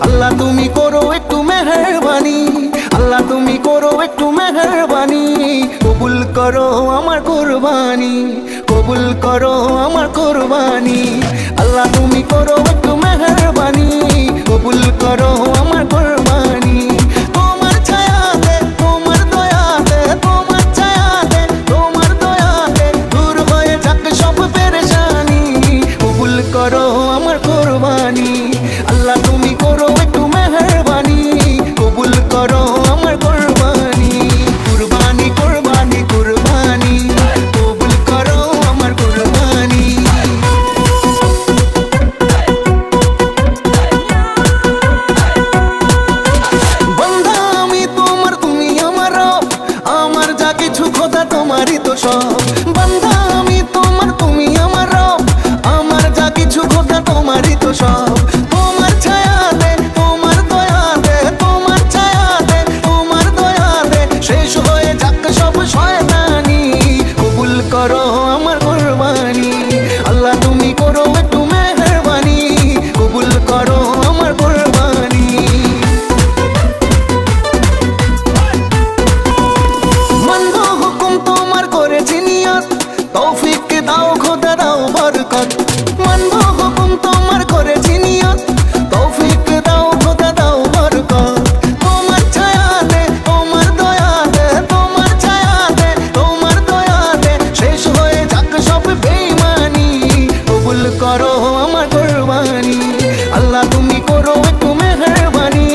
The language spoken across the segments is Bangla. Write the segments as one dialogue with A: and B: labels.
A: আল্লাহ তুমি করো একটু মেহেরবানি, আল্লাহ তুমি করো একটু মেহেরবানি, কবুল করো আমার কুরবানি, কবুল করো আমার কুরবানি। আল্লাহ তুমি করো একটু মেহেরবানি, কবুল করো আমার কুরবানি। তোমার ছায়াতে, তোমার দয়াতে, তোমার ছায়াতে, তোমার দয়াতে দূর হয়ে যাক সব পেরেশানি, কবুল করো আমার কুরবানি। আল্লাহ তুমি করো একটু মেহেরবানি, কবুল করো আমার কুরবানি। কুরবানি কুরবানি কুরবানি, কবুল করো আমার কুরবানি। বন্ধা আমি তোমার, তুমি আমার রব, আমার যা কিছু খোদা তোমারই তো সব। বন্ধা আমি তোমার, তুমি আমার রব, আমার যা কিছু খোদা তোমারই তো সব। তোমার ছায়াতে, তোমার দয়াতে, তোমার ছায়াতে, তোমার দয়াতে শেষ হয়ে যাক সব শয়তানি, কবুল করো আমার কুরবানি। আল্লাহ তুমি করো একটু মেহেরবানি, কবুল করো আমার কুরবানি। মানব হুকুম তোমার করেছি নিয়ত, তৌফিক দাও খোদা দাও বরকত। মানব হুকুম তোমার করেছি নিয়ত, তৌফিক দাও খোদা দাও বরকত। তোমার ছায়াতে, তোমার দয়াতে, তোমার ছায়াতে, তোমার দয়াতে শেষ হয়ে যাক সব বেঈমানি, কবুল করো আমার কুরবানি। আল্লাহ তুমি করো একটু মেহেরবানি,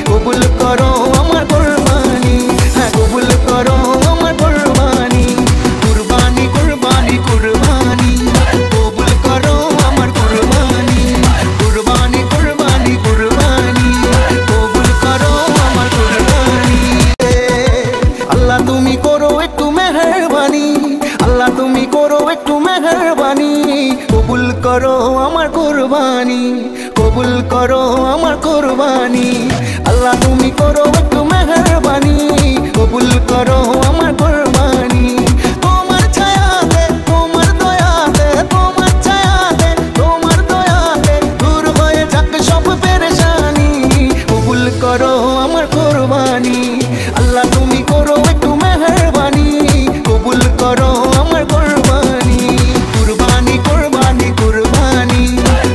A: কবুল করো আমার কুরবানি। হ্যাঁ কবুল করো আমার কুরবানি। কুরবানি কুরবানি কুরবানি, কবুল করো আমার কুরবানি। কুরবানি কুরবানি কুরবানি, কবুল করো আমার কুরবানি। আল্লাহ তুমি করো একটু মেহেরবানি, আল্লাহ তুমি করো একটু মেহেরবানি, কবুল করো আমার কুরবানি, কবুল করো আমার কুরবানি। আল্লাহ তুমি করো একটু মেহেরবানি, কবুল করো আমার কুরবানি। তোমার ছায়াতে, তোমার দয়াতে, তোমার ছায়াতে, তোমার দয়াতে দূর হয়ে যাক সব পেরেশানি, কবুল করো আমার কুরবানি। আল্লাহ তুমি করো একটু মেহেরবানি, কবুল করো আমার কুরবানি। কুরবানি কুরবানি কুরবানি,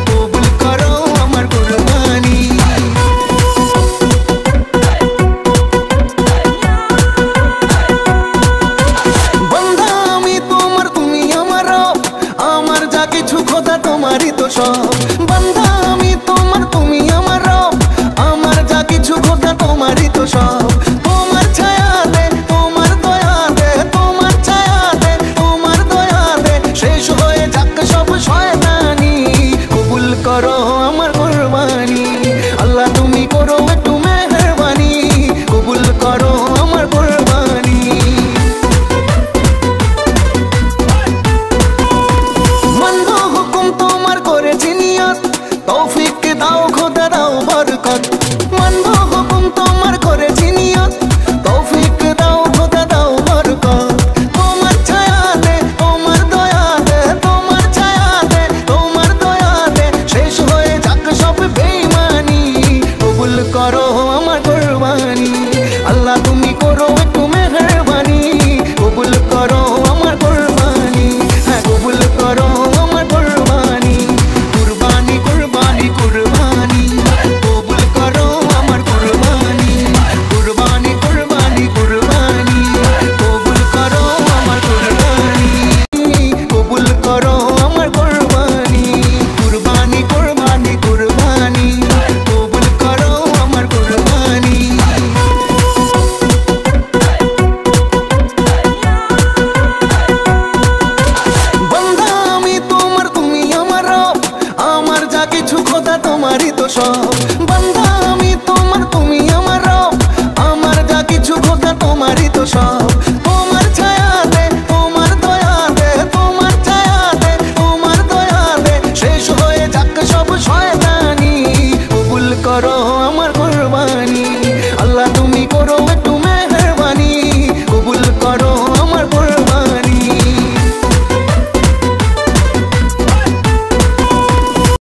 A: কবুল করো আমার কুরবানি। বন্ধা আমি তোমার, তুমি আমার রব, আমার যা কিছু খোদা তোমারই তো সব। বন্ধা আমি তোমার, তুমি আমার রব, আমার যা কিছু খোদা তোমারই তো সব। তোমার ছায়াতে, তোমার দয়াতে, তোমার ছায়াতে, তোমার দয়াতে শেষ হয়ে যাক সব শয়তানি, কবুল করো আমার কুরবানি। আল্লাহ তুমি করো একটু মেহেরবানি, কবুল করো আমার কুরবানি। মানব হুকুম তোমার করেছি নিয়ত, তৌফিক দাও খোদা দাও বরকত। মানব হুকুম তোমার করেছি নিয়ত, তৌফিক দাও খোদা দাও বরকত। তোমার ছায়াতে, তোমার দয়াতে, তোমার ছায়াতে, তোমার দয়াতে শেষ হয়ে যাক সব বেঈমানি, কবুল করো আমার কুরবানি। আল্লাহ তুমি করো একটু মেহেরবানি, কবুল করো আমার কুরবানি। হ্যাঁ কবুল করো আমার কুরবানি। কুরবানি কুরবানি কুরবানি, কবুল করো আমার কুরবানি। কুরবানি কুরবানি কুরবানি, কবুল করো আমার কুরবানি। কবুল করো আমার কুরবানি। কুরবানি কুরবানি কুরবানি, কবুল করো আমার কুরবানি। বন্ধা আমি তোমার, তুমি আমার রব, আমার যা কিছু খোদা তোমারই তো সব। বন্ধা